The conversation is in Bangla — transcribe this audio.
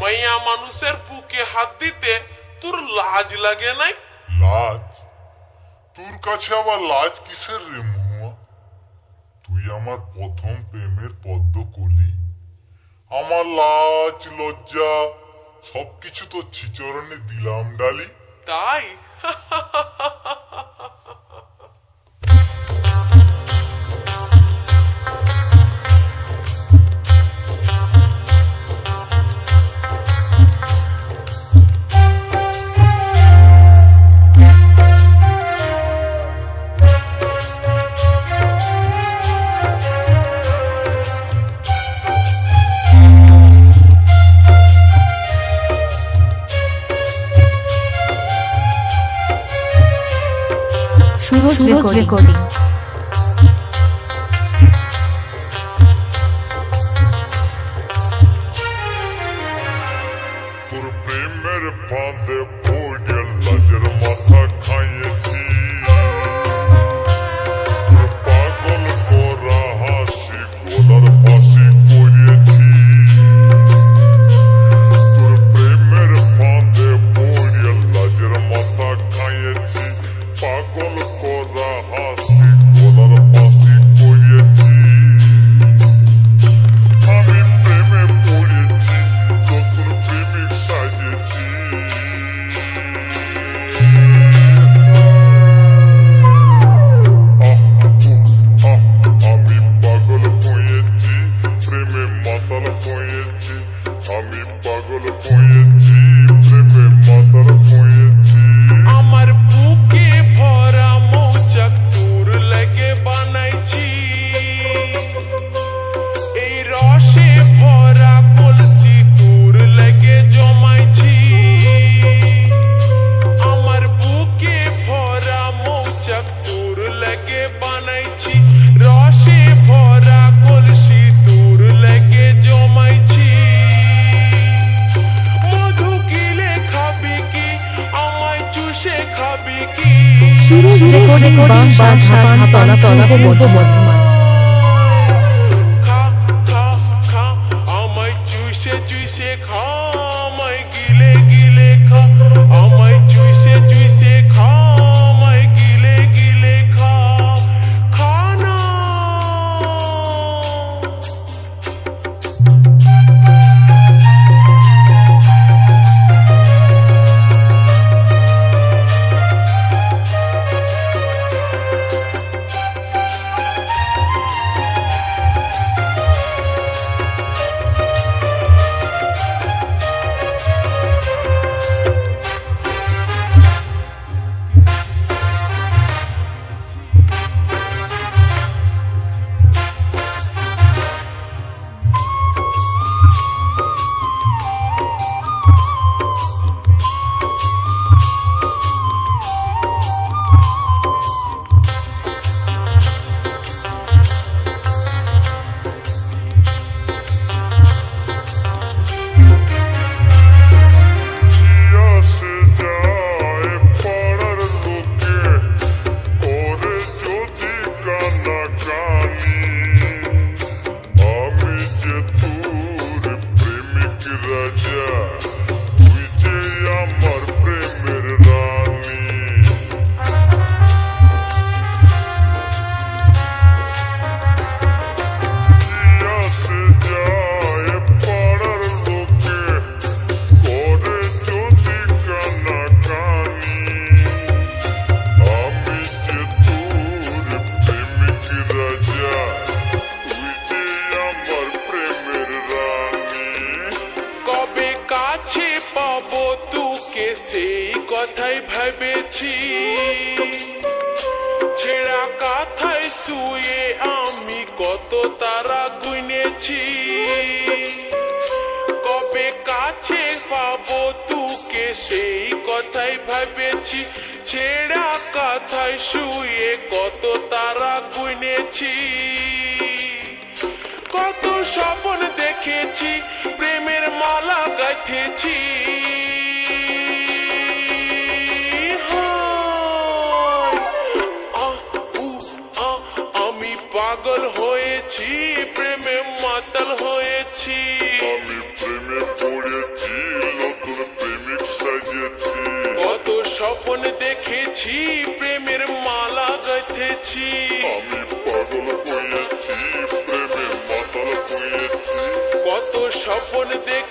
মাইয়া মানুষের বুকে হাত দিতে তোর লাজ লাগে নাই? লাজ? তোর কাছে আবার লাজ কিসের রে মহুয়া? তুই আমার প্রথম প্রেমের পদ্ম কলি। আমার লাজ লজ্জা সবকিছু তোর চিচরণে দিলাম ডালি। তাই? সুরজ রেকর্ডিং। তোর প্রেমের ফাঁদে পড়ে লাজের মাথা খাইয়েছি। তোর পাগল করা হাসি গলার ফাঁসি করিয়েছি। তোর প্রেমের ফাঁদে পড়ে লাজের মাথা খাইয়েছি। পাগল করা হাসি গলার ফাঁসি করিয়েছি। আমি প্রেমে পড়েছি, নতুন প্রেমিক সাজেছি। আমি পাগল হয়েছি, প্রেমে মাতাল হয়েছি। আমি পাগল হয়েছি, প্রেমে মাতাল হয়েছি। আমার বুকে ভরা মৌচাক তোর লেগে বানাইছি। এই রসে ভরা কলসি তোর লেগে জমাইছি। আমার বুকে ভরা মৌচাক তোর লেগে বানাইছি। রসে ভরা কলসি তোর লেগে জমাইছি। মধু গিলে খাবি কি, আমায় চুষে খাবি কি? সুরজ রেকর্ডিং বাঁশবাড়িয়া পূর্ব বর্ধমান। খা খা খা, আমায় চুষে চুষে খা, আমায় গিলে গিলে খা। আমায় চুষে চুষে খা, আমায় গিলে গিলে খা। খা না। আসে যায় পাড়ার লোকে, ওরে যদি কানাকানি। আমি যে তোর প্রেমিক রাজা, তুই যে আমার প্রেমের রানী। আসে যায় পাড়ার লোকে, ওরে যদি কানাকানি। আমি যে তোর প্রেমিক রাজা, তুই যে আমার প্রেমের রানী। কবে কাছে পাবো তোকে সেই কথাই ভেবেছি। ছেঁড়া কাঁথায় শুয়ে আমি কত তারা গুনেছি। কবে কাছে পাবো তোকে সেই কথাই ভেবেছি। ছেঁড়া কাঁথায় শুয়ে কত তারা গুনেছি। কত স্বপ্ন দেখেছি, প্রেমের মালা গাঁথেছি। আমি পাগল হয়েছি, প্রেমে মাতাল হয়েছি। আমি প্রেমে পড়েছি, দেখেছি প্রেমের মালা গেথেছি আমি পাগল হয়েছি প্রেমের মাতাল হয়েছি কত স্বপ্ন দেখেছি